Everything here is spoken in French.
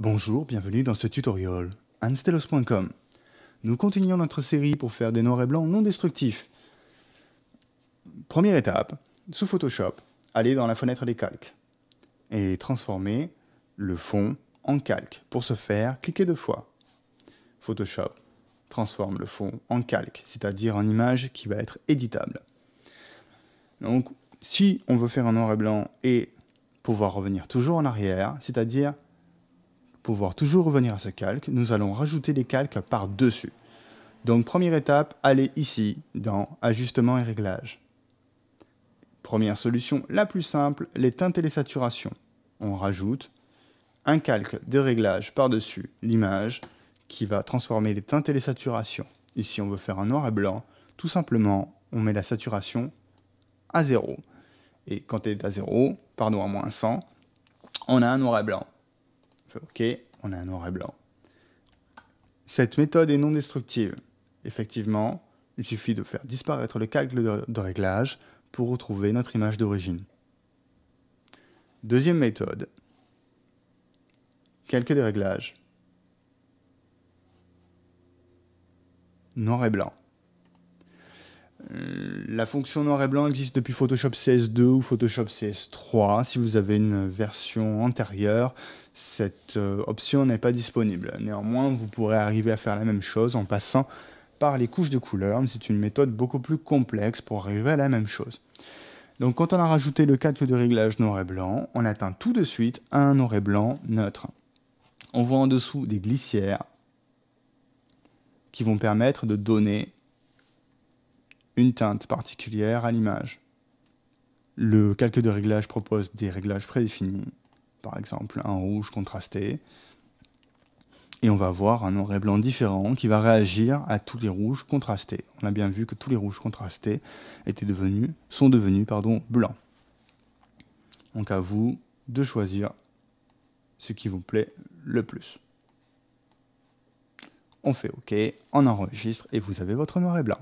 Bonjour, bienvenue dans ce tutoriel Anstelos.com. Nous continuons notre série pour faire des noirs et blancs non destructifs. Première étape, sous Photoshop, allez dans la fenêtre des calques et transformez le fond en calque. Pour ce faire, cliquez 2 fois. Photoshop transforme le fond en calque, c'est-à-dire en image qui va être éditable. Donc, si on veut faire un noir et blanc et pouvoir revenir toujours en arrière, c'est-à-dire pouvoir toujours revenir à ce calque, nous allons rajouter des calques par-dessus. Donc, première étape, allez ici, dans Ajustements et Réglages. Première solution, la plus simple, les teintes et les saturations. On rajoute un calque de réglage par-dessus l'image qui va transformer les teintes et les saturations. Ici, on veut faire un noir et blanc. Tout simplement, on met la saturation à 0. Et quand elle est à 0, pardon, à moins 100, on a un noir et blanc. OK, on a un noir et blanc. Cette méthode est non destructive. Effectivement, il suffit de faire disparaître le calque de réglage pour retrouver notre image d'origine. Deuxième méthode, calque de réglage, noir et blanc. La fonction noir et blanc existe depuis Photoshop CS2 ou Photoshop CS3. Si vous avez une version antérieure, cette option n'est pas disponible. Néanmoins, vous pourrez arriver à faire la même chose en passant par les couches de couleurs, mais c'est une méthode beaucoup plus complexe pour arriver à la même chose. Donc quand on a rajouté le calque de réglage noir et blanc, on atteint tout de suite un noir et blanc neutre. On voit en dessous des glissières qui vont permettre de donner une teinte particulière à l'image. Le calque de réglage propose des réglages prédéfinis, par exemple un rouge contrasté, et on va avoir un noir et blanc différent qui va réagir à tous les rouges contrastés. On a bien vu que tous les rouges contrastés sont devenus blancs. Donc à vous de choisir ce qui vous plaît le plus. On fait OK, on enregistre et vous avez votre noir et blanc.